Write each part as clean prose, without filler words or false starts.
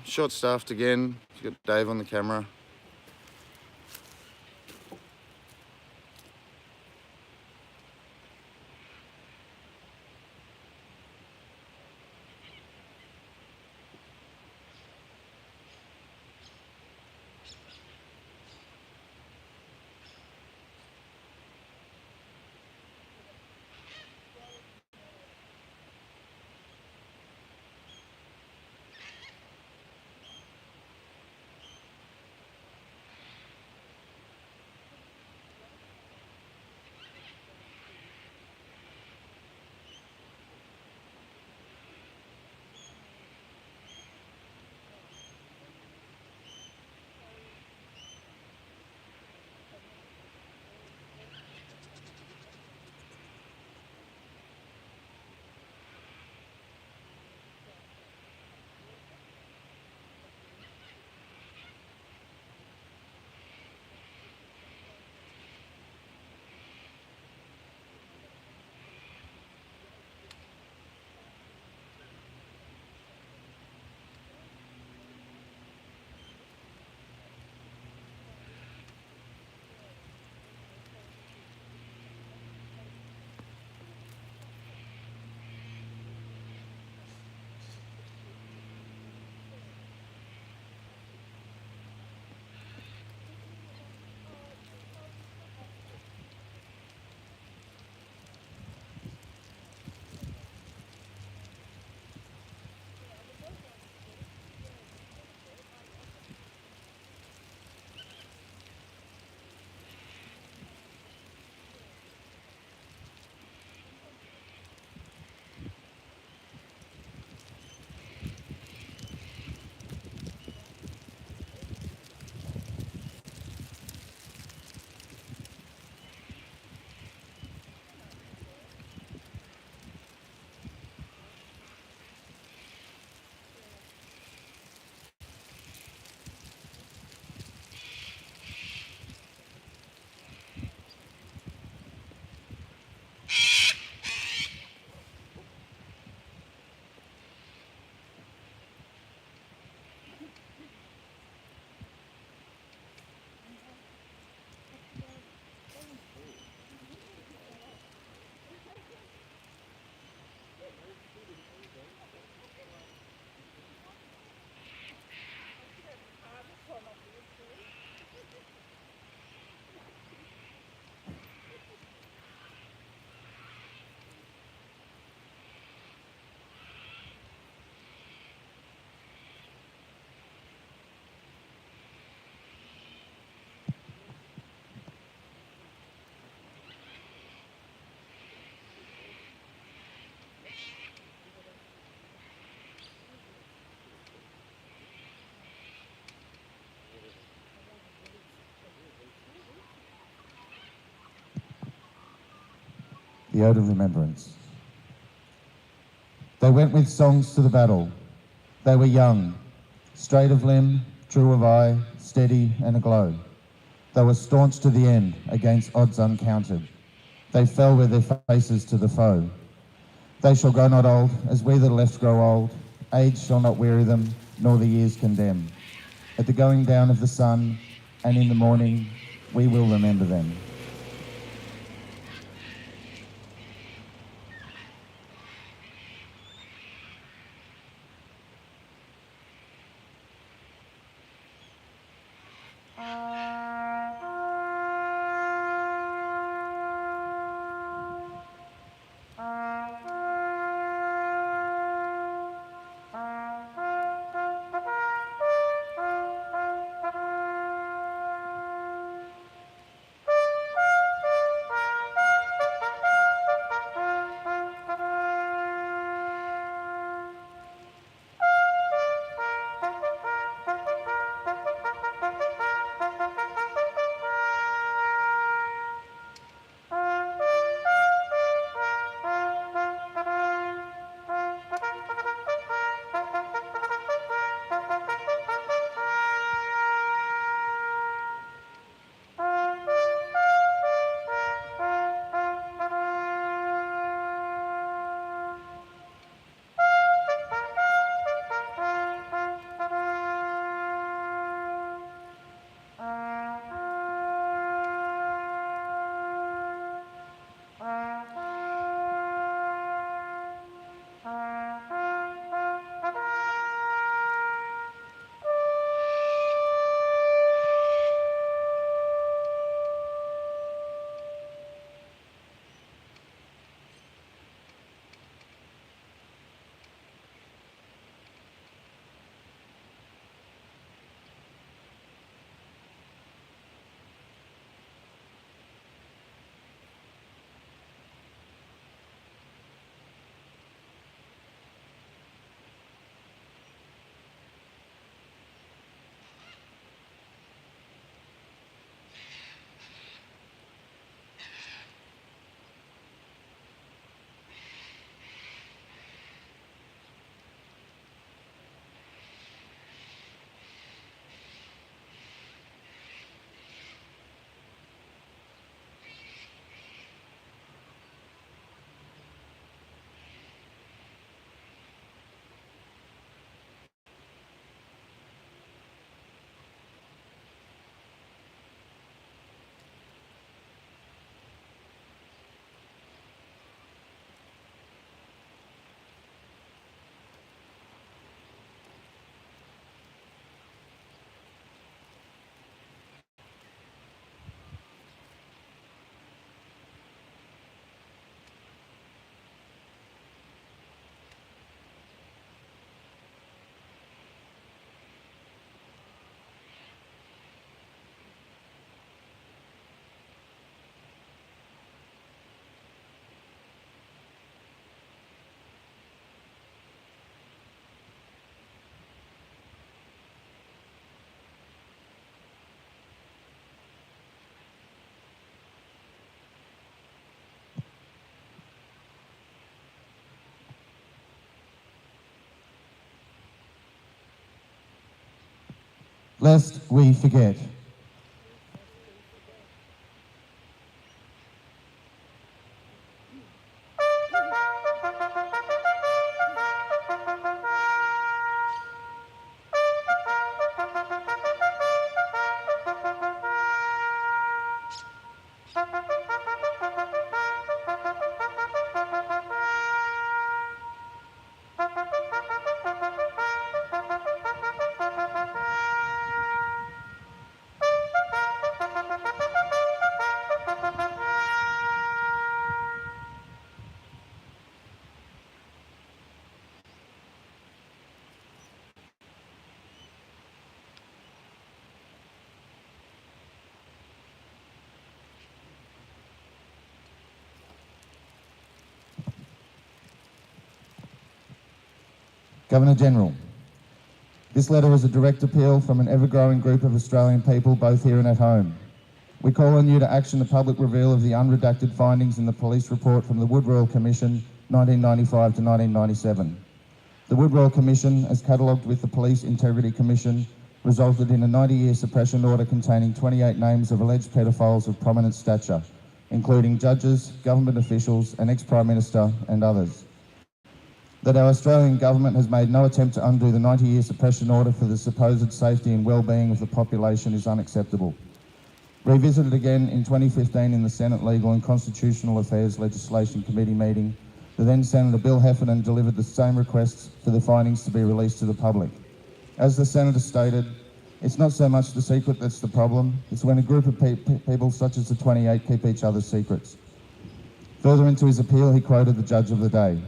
Short-staffed again. You've got Dave on the camera. The Ode of Remembrance. They went with songs to the battle. They were young, straight of limb, true of eye, steady and aglow. They were staunch to the end, against odds uncounted. They fell with their faces to the foe. They shall go not old, as we that are left grow old. Age shall not weary them, nor the years condemn. At the going down of the sun, and in the morning, we will remember them. lest we forget. Governor-General, this letter is a direct appeal from an ever-growing group of Australian people, both here and at home. We call on you to action the public reveal of the unredacted findings in the police report from the Wood Royal Commission 1995 to 1997. The Wood Royal Commission, as catalogued with the Police Integrity Commission, resulted in a 90-year suppression order containing 28 names of alleged pedophiles of prominent stature, including judges, government officials, an ex-Prime Minister and others. That our Australian government has made no attempt to undo the 90-year suppression order for the supposed safety and well-being of the population is unacceptable. Revisited again in 2015 in the Senate Legal and Constitutional Affairs Legislation Committee meeting, the then Senator Bill Heffernan delivered the same requests for the findings to be released to the public. As the Senator stated, it's not so much the secret that's the problem, it's when a group of people such as the 28 keep each other's secrets. Further into his appeal, he quoted the judge of the day.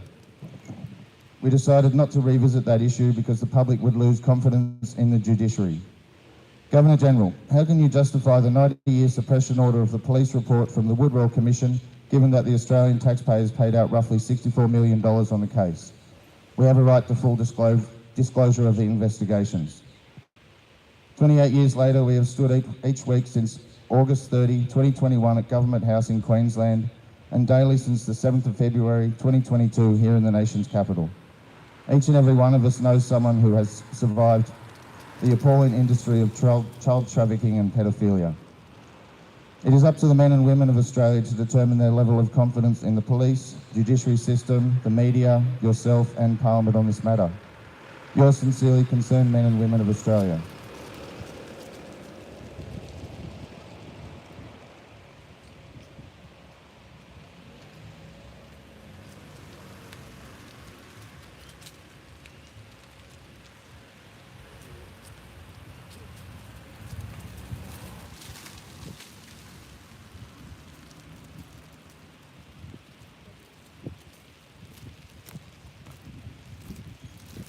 We decided not to revisit that issue because the public would lose confidence in the judiciary. Governor-General, how can you justify the 90-year suppression order of the police report from the Wood Royal Commission, given that the Australian taxpayers paid out roughly $64 million on the case? We have a right to full disclosure of the investigations. 28 years later, we have stood each week since August 30, 2021 at Government House in Queensland, and daily since the 7th of February 2022 here in the nation's capital. Each and every one of us knows someone who has survived the appalling industry of child trafficking and pedophilia. It is up to the men and women of Australia to determine their level of confidence in the police, judiciary system, the media, yourself and Parliament on this matter. Yours sincerely, concerned men and women of Australia.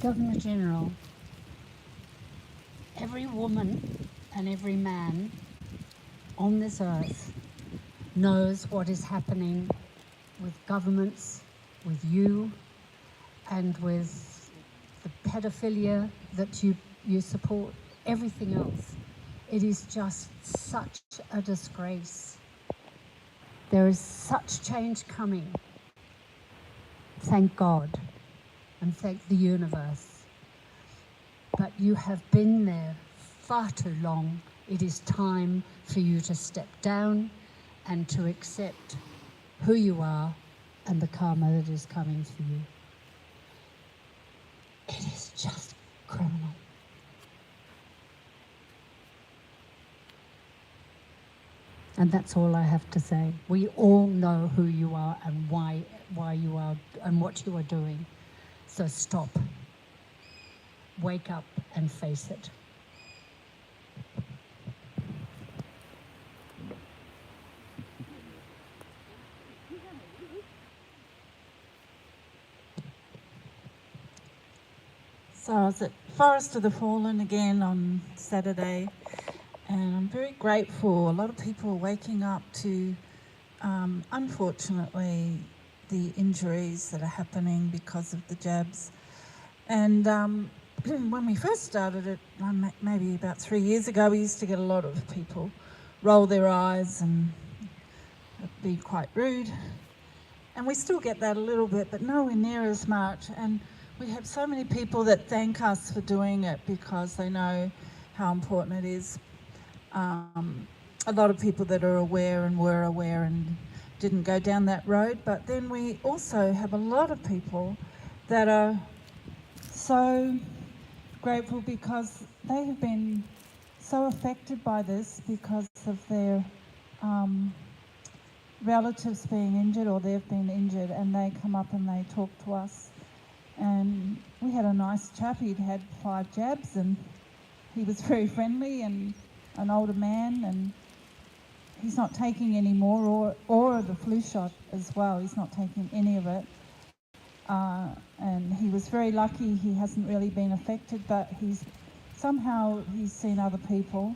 Governor-General, every woman and every man on this earth knows what is happening with governments, with you, and with the pedophilia that you support, everything else. It is just such a disgrace. There is such change coming. Thank God. And thank the universe. But you have been there far too long. It is time for you to step down and to accept who you are and the karma that is coming for you. It is just criminal. And that's all I have to say. We all know who you are and why you are and what you are doing. So stop, wake up and face it. So I was at Forest of the Fallen again on Saturday, and I'm very grateful. A lot of people are waking up to, unfortunately, the injuries that are happening because of the jabs. And when we first started it, maybe about 3 years ago, we used to get a lot of people roll their eyes and be quite rude. And we still get that a little bit, but nowhere near as much. And we have so many people that thank us for doing it because they know how important it is. A lot of people that are aware and were aware and didn't go down that road, but then we also have a lot of people that are so grateful because they have been so affected by this because of their relatives being injured or they've been injured, and they come up and they talk to us. And we had a nice chap, he'd had 5 jabs and he was very friendly and an older man, and he's not taking any more or the flu shot as well. He's not taking any of it. And he was very lucky he hasn't really been affected, but he's seen other people.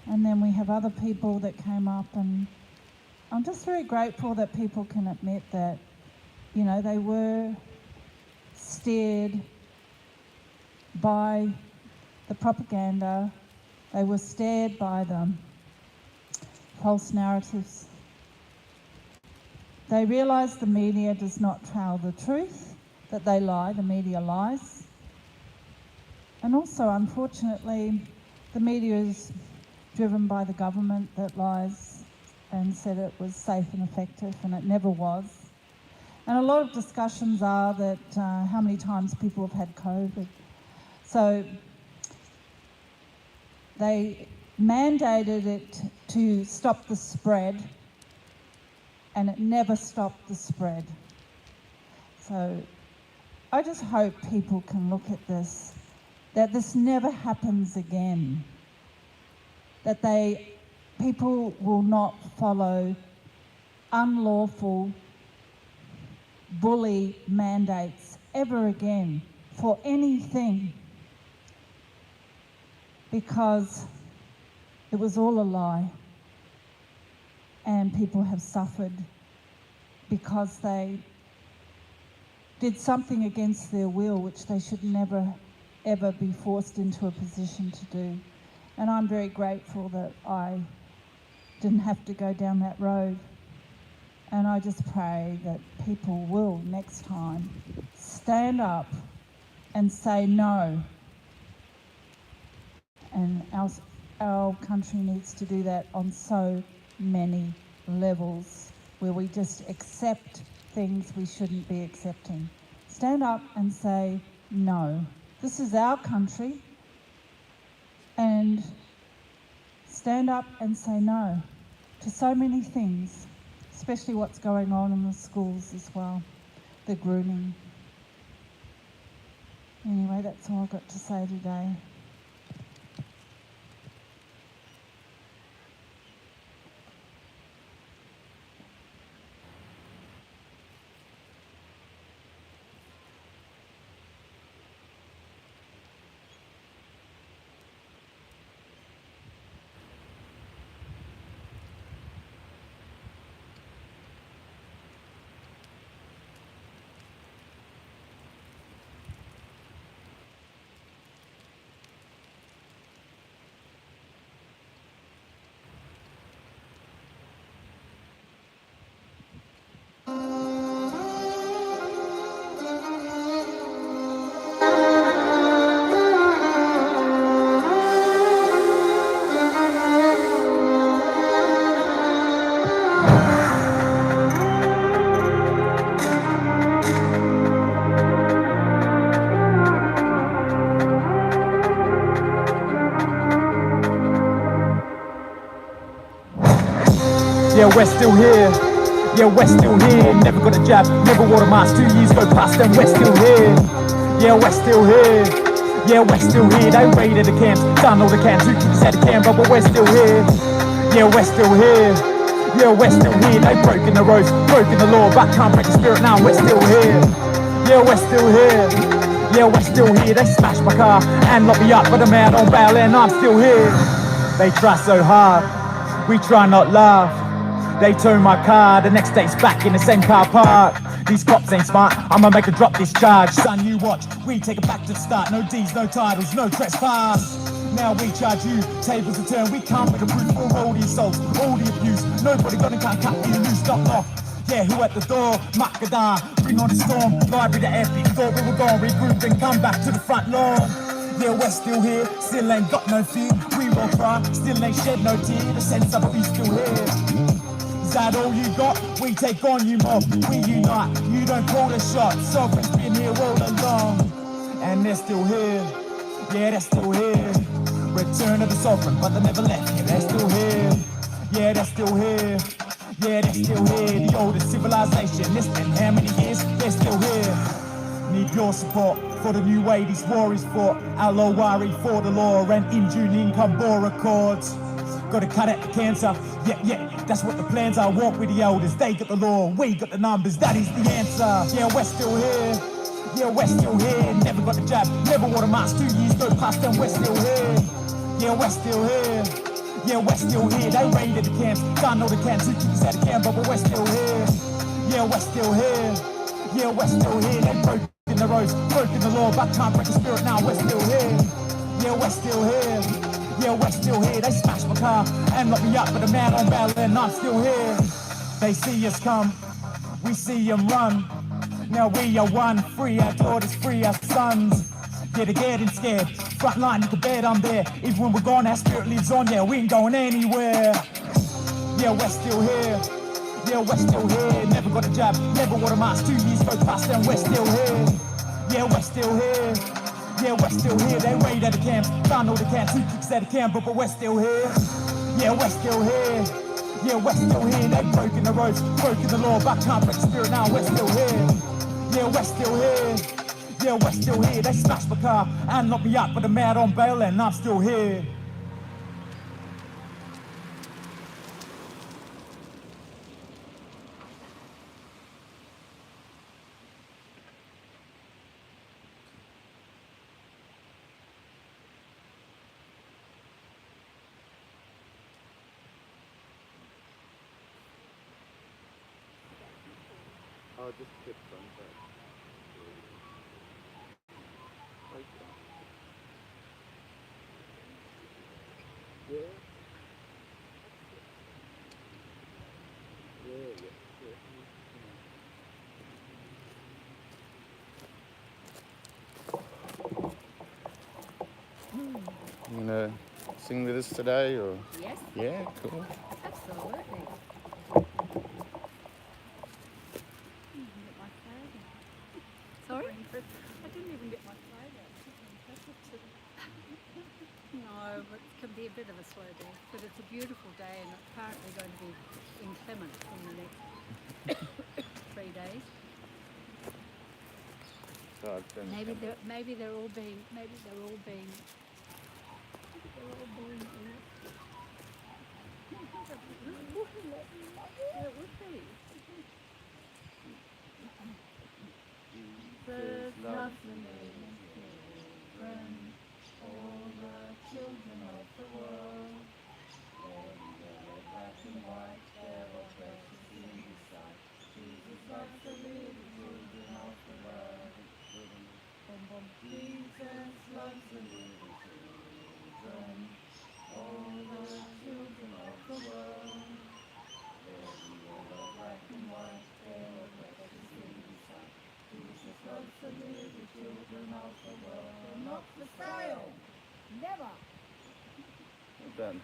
And then we have other people that came up, and I'm just very grateful that people can admit that, you know, they were steered by the propaganda, they were steered by the false narratives. They realise the media does not tell the truth, that they lie, the media lies. And also, unfortunately, the media is driven by the government that lies and said it was safe and effective, and it never was. And a lot of discussions are that how many times people have had COVID. So they mandated it to stop the spread, and it never stopped the spread. So I just hope people can look at this, that this never happens again, that people will not follow unlawful bully mandates ever again for anything, because it was all a lie and people have suffered because they did something against their will, which they should never ever be forced into a position to do. And I'm very grateful that I didn't have to go down that road. And I just pray that people will next time stand up and say no. And our country needs to do that on so many levels, where we just accept things we shouldn't be accepting. Stand up and say no. This is our country, and stand up and say no to so many things, especially what's going on in the schools as well, the grooming. Anyway, that's all I've got to say today. Yeah, we're still here. Yeah, we're still here. Never got a jab, never wore a mask. 2 years go past and we're still here. Yeah, we're still here. Yeah, we're still here. They raided the camps, done all the camps. Who keeps at the camp, but we're still here. Yeah, we're still here. Yeah, we're still here. They've broken the roads, broken the law, but can't break the spirit now. We're still here. Yeah, we're still here. Yeah, we're still here. They smashed my car and locked me up, but I'm out on bail and I'm still here. They try so hard, we try not laugh. They tow my car, the next day's back in the same car park. These cops ain't smart, I'ma make a drop this charge. Son, you watch, we take it back to the start. No D's, no titles, no trespass. Now we charge you, tables are turned. We can't make a proof for all the assaults, all the abuse. Nobody gonna can't cut you loose, stop off. Yeah, who at the door? Makadar, bring on the storm. Library to empty, thought we were gone, regroup and come back to the front lawn. Yeah, we're still here, still ain't got no fear. We won't cry, still ain't shed no tear. The sense of peace still here. Is that all you got? We take on you mob, we unite. You don't call the shots, sovereign's been here all along. And they're still here, yeah, they're still here. Return of the sovereign, but they never left, yeah, they're still here. Yeah, they're still here, yeah, they're still here. The oldest civilization, it's been how many years? They're still here. Need your support for the new way these warriors fought. Alawari for the law and in June Income Accords. Gotta cut out the cancer, yeah, that's what the plans are. Walk with the elders, they got the law, we got the numbers, that is the answer. Yeah, we're still here, yeah, we're still here. Never got the jab, never wore a mask. 2 years go past and we're still here. Yeah, we're still here, yeah, we're still here. They raided the camps, done all the camps, who keeps out of camp, but we're still here. Yeah, we're still here, yeah, we're still here. They broken the roads, broken the law, but can't break the spirit now. We're still here, yeah, we're still here. Yeah, we're still here. They smashed my car and locked me up, but I'm out on bail and I'm still here. They see us come, we see them run. Now we are one, free our daughters, free our sons. Yeah, they're getting scared. Front line, you can bet I'm there. Even when we're gone, our spirit lives on. Yeah, we ain't going anywhere. Yeah, we're still here. Yeah, we're still here. Never got a jab, never wore a mask. 2 years go past and we're still here. Yeah, we're still here. Yeah, we're still here. They raid at the camps, done all the camps. Who kicks at the camp, but we're still here. Yeah, we're still here. Yeah, we're still here. They've broken the roads, broken the law, but can't break the spirit now. We're still here. Yeah, we're still here. Yeah, we're still here. They smashed my car and locked me up, but I'm out on bail and I'm still here. Oh, just keep going back. Yeah. You gonna sing with us today, or? Yes, Yeah, cool. absolutely. Sorry? I didn't even get my flag out. No, but it can be a bit of a slow day. But it's a beautiful day and it's apparently going to be inclement in the next 3 days. So I've been Maybe they're all being yeah, it would be. Birds love the living children, all the children of the world. They're black and white, they're all precious in His sight. Jesus loves the little children of the world. Jesus loves the little children, all the children of the world. They're all black and white, they're all precious in His sight. Jesus loves the little children of the world. They're not for sale. Never. well done.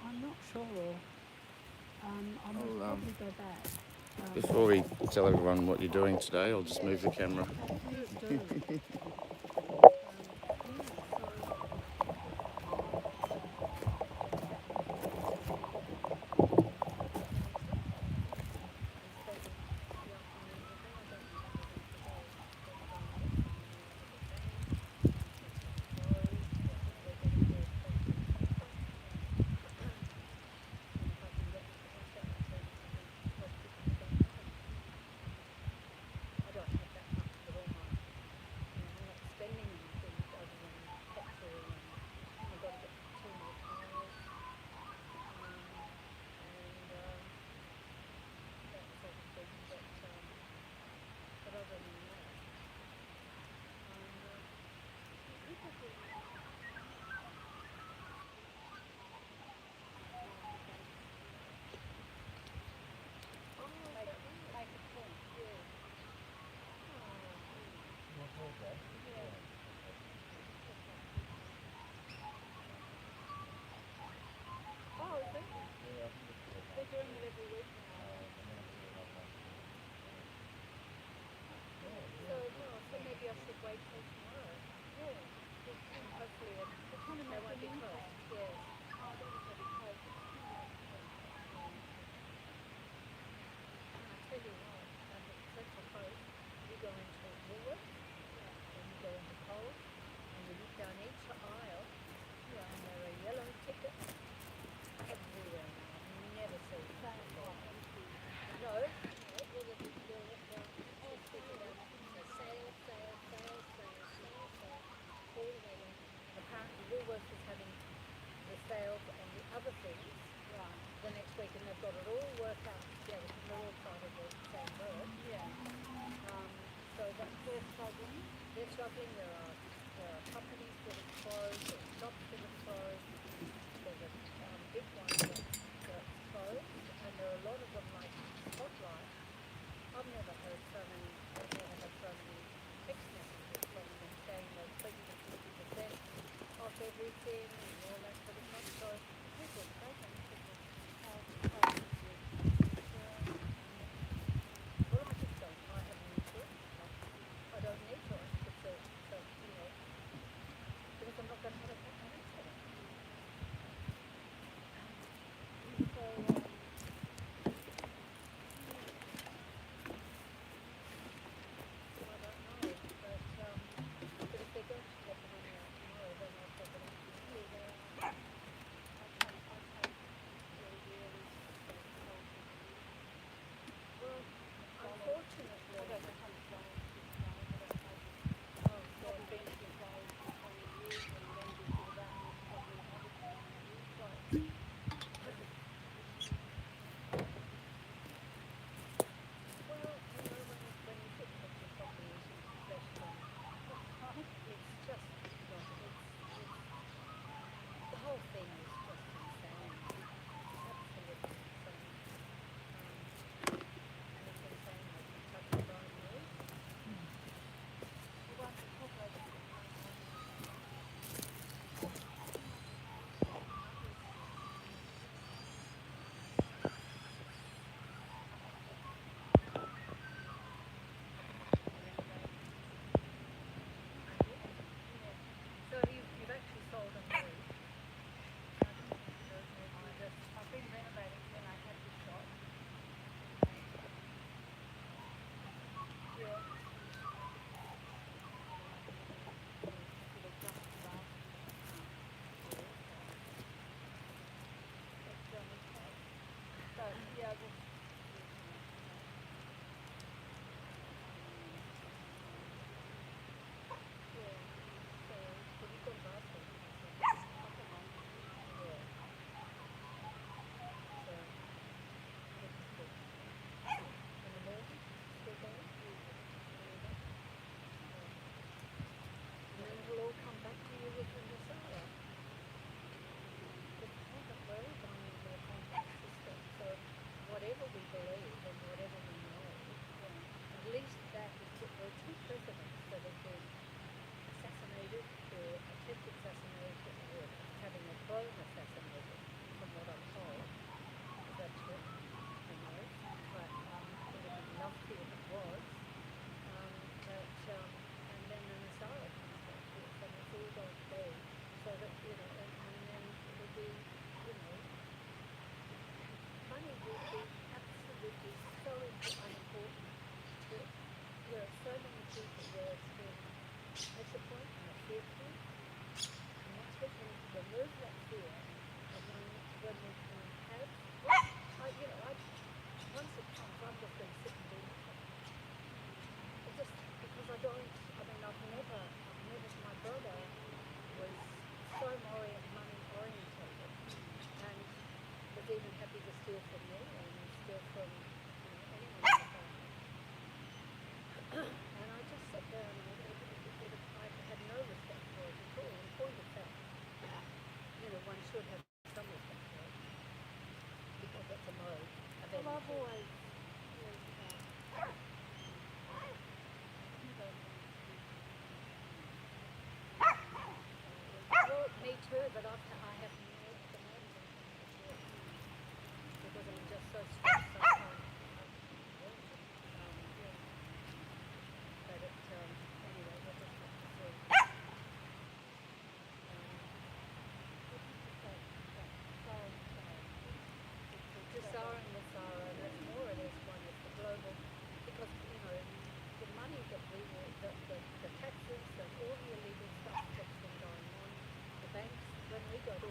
I'm not sure. I'll probably go back. Before we tell everyone what you're doing today, I'll just move the camera. same birth. Yeah. So that's they're struggling. There are companies that have closed, there are shops that have closed. There's a big one that's closed, and there are a lot of them like Spotlight. I've never had so many text messages from them saying that 20 to 50% off everything and all that sort of stuff. So people are struggling. Well, I just don't. I have no choice. I don't need choice. So because I'm not going to have a second answer. So. So you've actually sold a marriage. I've been renovating when I had the shop. Yeah. So yeah, just Whatever we believe and whatever we know, at least that is there are two presidents that have been assassinated or attempted assassination or having a clone assassinated, from what I'm told. Is that true? Who knows? But it would be lovely if it was. And then an Asara comes back to us and it's all going to be so that, and then it will be, money will be absolutely so unimportant. There are so many people where it's been at the point and they're fearful, and that's what we need to remove that fear. And when we can have, once it comes, I'm just going to sit and do nothing. Just because my brother was so money orientated, and was even happy to steal from me and steal from anyone in the family. And I just sat there and I had no respect for it at all. In point of fact, one should have some respect for it because it's a mode of energy. I've always Well, me too, but I have no at the moment because I'm just so stressed. But anyway, we'll just have to see. Jasara and Nasara, there's more of this one. It's the global, because the money that the taxes and all the illegal stuff that's been going on, the banks, when we go to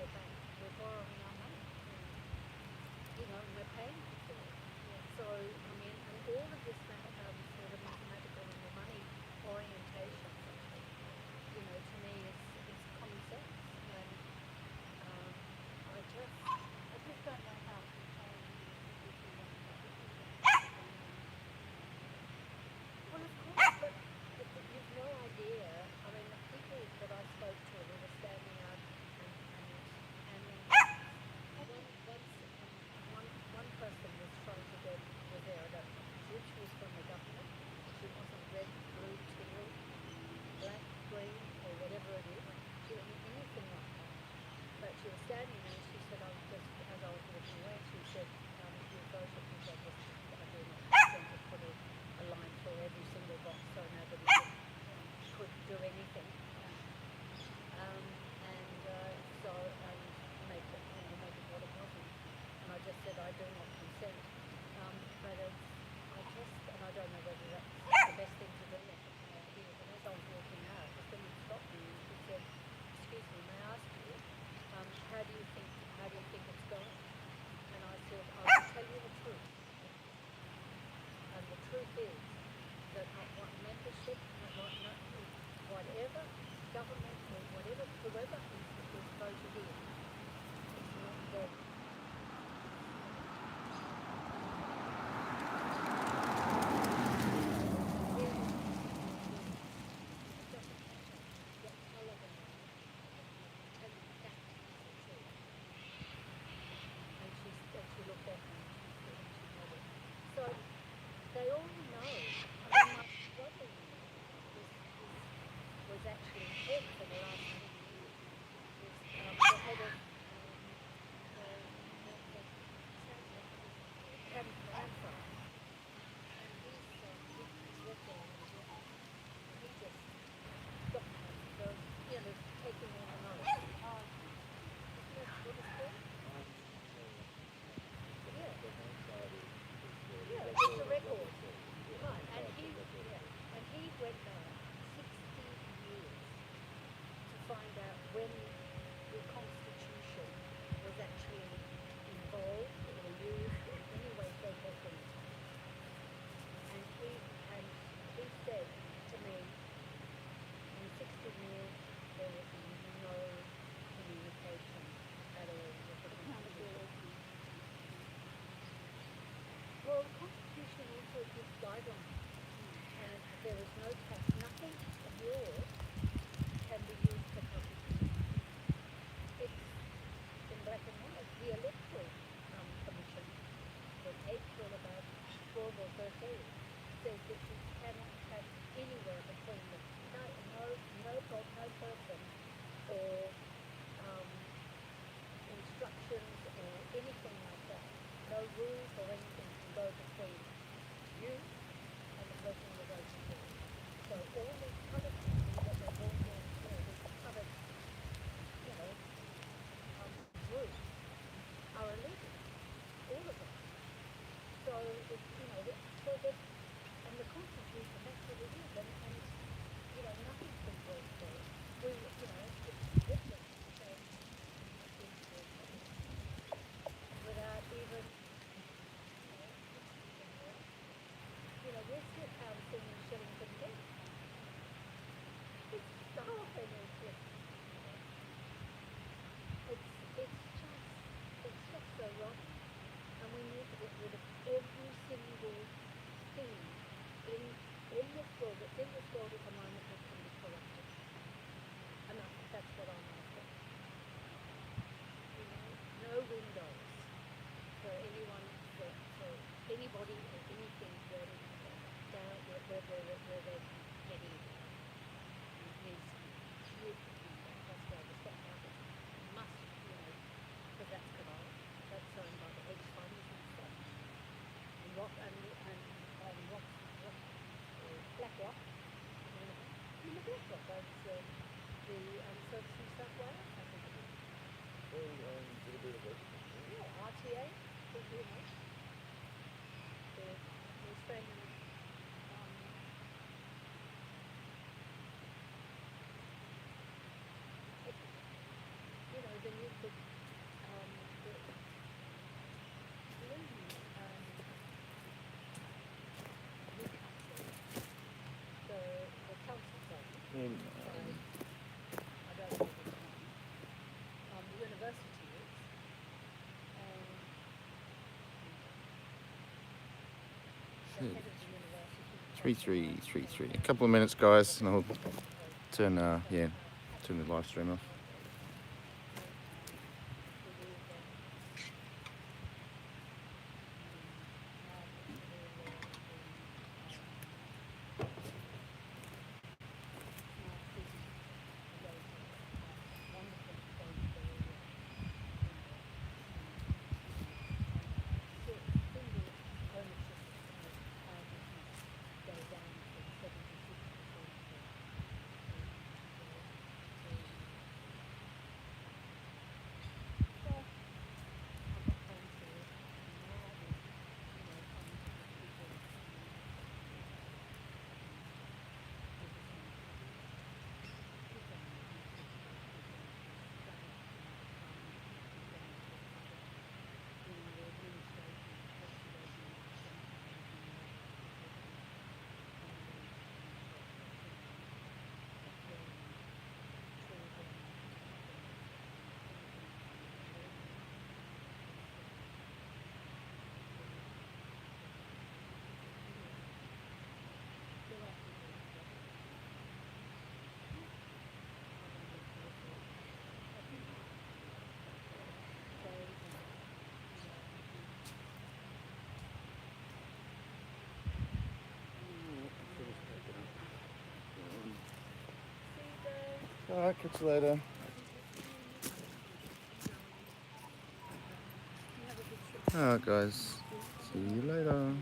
Danny, and she said, I was just, as I was walking away, she said, you both of you said, I do not consent to put a line through every single box so nobody could do anything. And make it, make it what it wasn't. And I just said, I do not consent. But and I don't know whether that's the best thing to do here. But as I was walking out, the woman stopped me and she said, excuse me, may I ask you, how do you think it's going? And I said, I will tell you the truth. And the truth is that what membership, whatever government or whoever is voted in, is not there. So they all know. I mean, my brother-in-law was actually head for the last 10 years. Was the head of cancer. And he's left there and he just got taking all the notes. Isn't that what it's called? Yeah, it's a record. Right, and he went back 60 years to find out when the Constitution was actually involved or used in any way, shape or form. And he said to me, in 60 years there would be no communication at all with the Constitution. Well, the Constitution also gives guidelines, and there is no tax. Nothing of yours can be used for public use. It's in black and white. The Electoral Commission, in April about 12 or 13, says that you cannot have anywhere between no person or instructions or anything like that. No rules or anything can go between you and the person you're voting for. So all these coloured people that they're born down here, these coloured, groups are illegal. All of them. So it's, and the Constitution, that's what it is, and nothing's been brought forward. It's written without even, we're still counting Shillington dead. It's starving, it's just so wrong. And we need to get rid of every single thing in this world, that's in this world at the moment that can be corrupted. And that's what I'm after. No windows for anyone, for anybody or anything where they're heading is huge. That's why the stock market must, because that's corrupt. That's owned by the hedge funds and stuff. And BlackRock. BlackRock owns the Service New South Wales, I think it is. Yeah, RTA, the Australian then you could the council zone. I don't know the university is, and the head of the university. 3333. A couple of minutes, guys, and I'll turn the live stream off. Alright, catch you later. Alright guys, see you later.